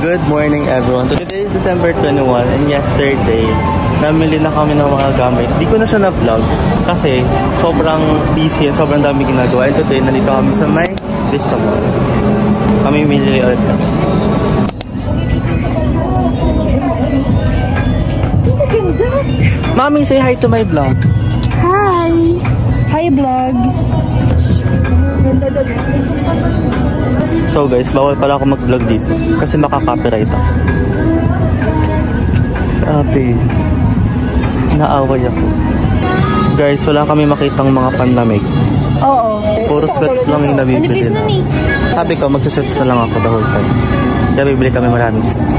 Good morning everyone. Today is December 21 and yesterday, namili na kami ng mga gamit. Di ko na siya na-vlog kasi sobrang busy and sobrang dami ginagawa. And today, nandito kami sa may Vista Mall. Kami mili ulit kami. Mami, say hi to my vlog. Hi! Hi vlog! So guys, bawal pala ako mag-vlog dito kasi makaka-copyright ako. Ate, naaway ako. Guys, wala kami makitang mga panlamig. Oo. Puro sweats lang yung nabibili na. Sabi ko, magsasweats na lang ako the whole time. Kaya bibili kami maraming sweats.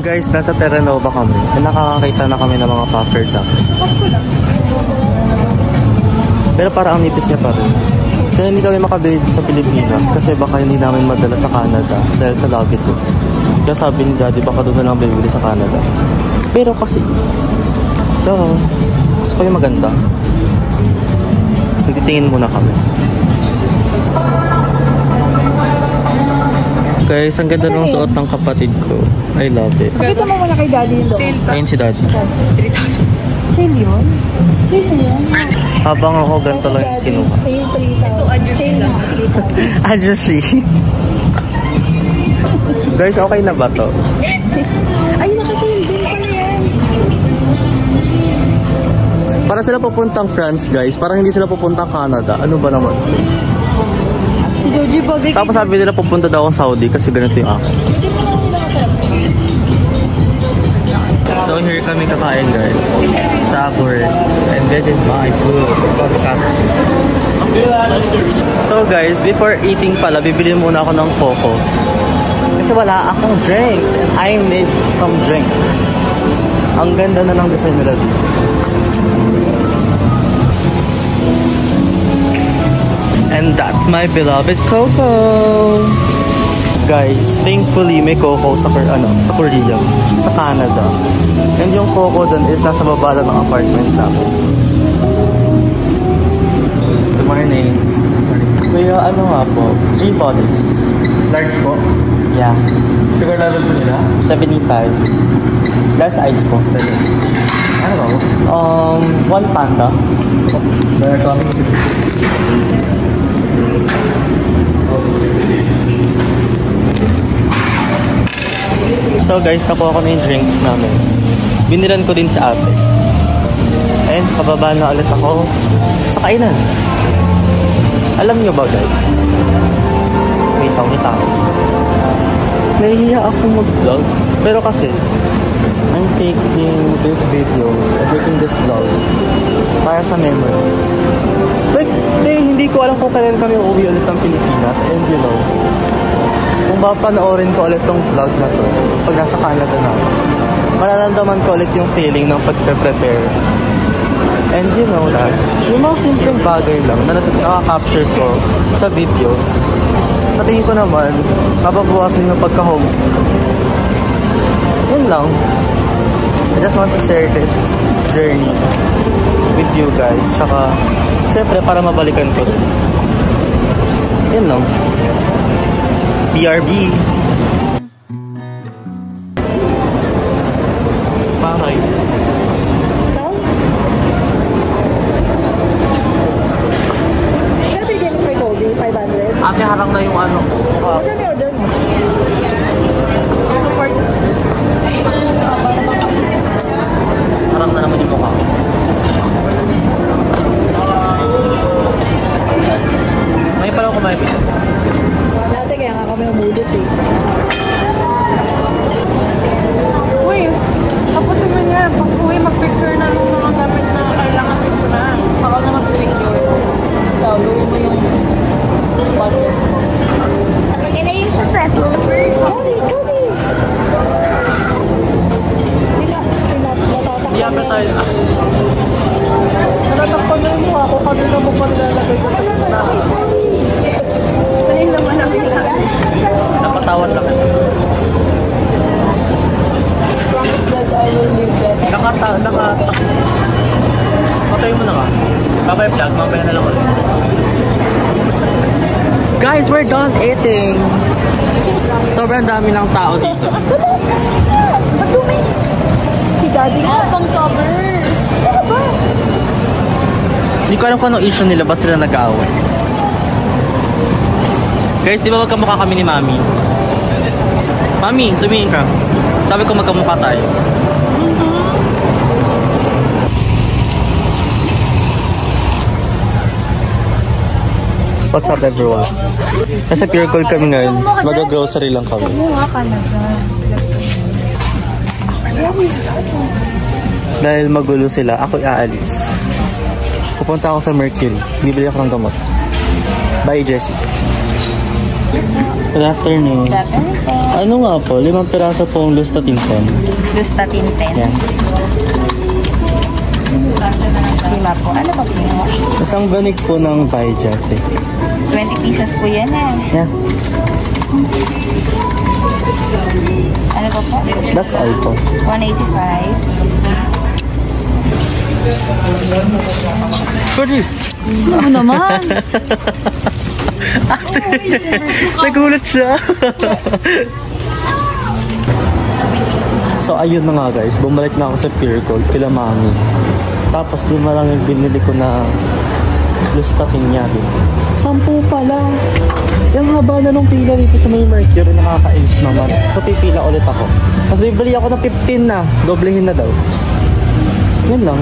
Guys, nasa Terranova kami. Nakakakita na kami ng mga puffer jacket. Pero parang ang nipis niya pa rin. Kaya hindi kami makabili sa Pilipinas kasi baka hindi namin madala sa Canada dahil sa luggages. Kaya sabi ni Daddy, baka doon na lang bibili sa Canada. Pero kasi, gusto ko yung maganda. Nagtitingin muna kami. Guys, ang ganda ng suot ng kapatid ko. I love it. Pakita mo muna kay Daddy yung Sale pa. Ayun si Daddy. 3,000. Sale yun? Sale yun? Habang ako ganito lang yung kinuha. Sale 3,000. Sale na 3,000. Adjusty. Guys, okay na ba to? Ay, nakasale din pala yan. Para sila pupuntang France, guys. Parang hindi sila pupuntang Canada. Ano ba naman? Si Joji Bagay. Tapos sabi nila pupunta daw akong Saudi kasi ganito yung akin. So here kami kakain, guys. Sa Upworks. And this is my food. So guys, before eating pala, bibili muna ako ng coco. Kasi wala akong drinks and I need some drink. Ang ganda na ng design nila dito. And that's my beloved Coco. Guys, thankfully may Coco sa Korea, sa Canada. And yung Coco dun is nasa baba lang ng apartment namin. Good morning. Kuya, ano nga po? 3 bodies. Large po? Yeah. Sugar level po nila? 75. Less ice po. Ano ba po? 1 panda. Very common. So guys, nakuha ko na yung drink namin. Binilan ko din sa ate. And pababa na ulit ako sa kainan. Alam nyo ba guys? May tao. Nahihiya ako mag-vlog. Pero kasi, I'm taking these videos, I'm taking this vlog para sa memories. Like, hindi ko alam kung kailan kami uuwi ulit ng Pilipinas. And you know, kung papanoorin ko ulit tong vlog na to, pag nasa Canada na ako, mararamdaman ko ulit yung feeling ng pag-prepare. And you know that, yung mga simpleng bagay lang na nakaka-capture ko sa videos, sa tingin ko naman, mababawasan yung pagka-homesick. Yun lang. I just want to share this journey with you guys. Saka, syempre, para mabalikan ko rin. Yun lang. BRB. Bakit? Kaya bigyan mo kay Kobe, 500. Ate, harang na yung ano. Magkano order mo? Harang na naman yung mukha. May pala ako kumain. Dati kaya nga kami umudit eh. Uy, kapag mo niya, pag uwi, mag-picture na ng mga gamit na kailangan mo na. Ako na mag-picture. Ikaw, gawin mo yung budget mo. Kapag na yung suset. Kobe! Hindi ako tayo. Natatakpan na yung mukha ko. Kanina mo pa nilalagay ko sa na. Kanina naman ang kailangan. Napatawad lang. Promise that I will live better. Patay mo na ka. Babay vlog, mamaya na lang ulit. Guys, we're done eating. Sobrang dami ng tao dito. Madumi. Si Daddy nga. Pang cover. Ano ba? Hindi ko alam kung anong issue nila. Ba't sila nag-aaway? Guys, di ba magkamukha kami ni Mami? Mami, tumingin ka. Sabi ko magkamukha tayo. What's up everyone? Nasa Pure Gold kami ngayon. Mag-grocery lang kami. Kumuha ka na dyan. Dahil magulo sila, ako'y aalis. Pupunta ako sa Mercury. Bibili ako ng gamot. Bye, Jessie. Good afternoon. Ano nga po? 5 piraso pong Lustatin 10. Lustatin 10. Yan. 5 po. Ano ba po? Isang banig po ng Bye, Jessie. 20 pieces po yan eh. Yeah. Ano ba po? That's all po. 185. Sorry! Ano naman? Nagulat siya. So ayun na nga guys, bumalik na ako sa Pure Gold kila Mami. Tapos doon na lang yung binili ko na Lustatin niya din. 10 pala. Yung haba na nung pila dito sa may Mercury, nakakainis naman. So pipila ulit ako. Tapos bibili ako ng 15 na. Doblehin na daw. Yun lang.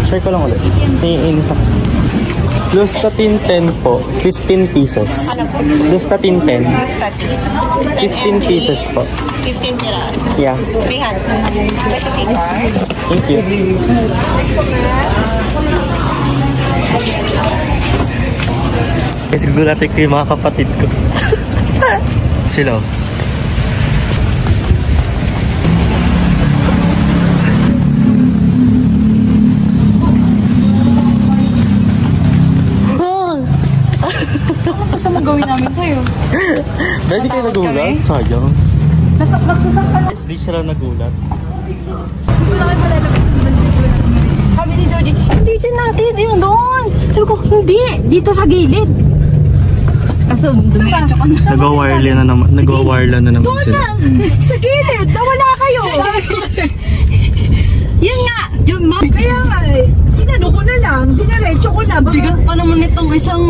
Share ko lang ulit. Naiinis ako. Lustatin 10 po. 15 pieces. Lustatin 10. 15 pieces po. 15 tiras. Yeah. 300. Thank you. Guys, gugulatin ko yung mga kapatid ko. Sila. Ano gusto mo gawin namin sa'yo? Ready kayo nagulat? Sayang. Magsasak ka na. Hindi siya lang nagulat. Sabi ni Doji, hindi dyan natin, yun doon. Sabi ko, hindi, dito sa gilid. Kaso, dumiretso ka na. Nagwa-wireless na naman sila. Sa gilid, nawala kayo. Yun nga, Kaya nga eh, inano ko na lang, dinaretso ko na. bigat pa naman itong isang...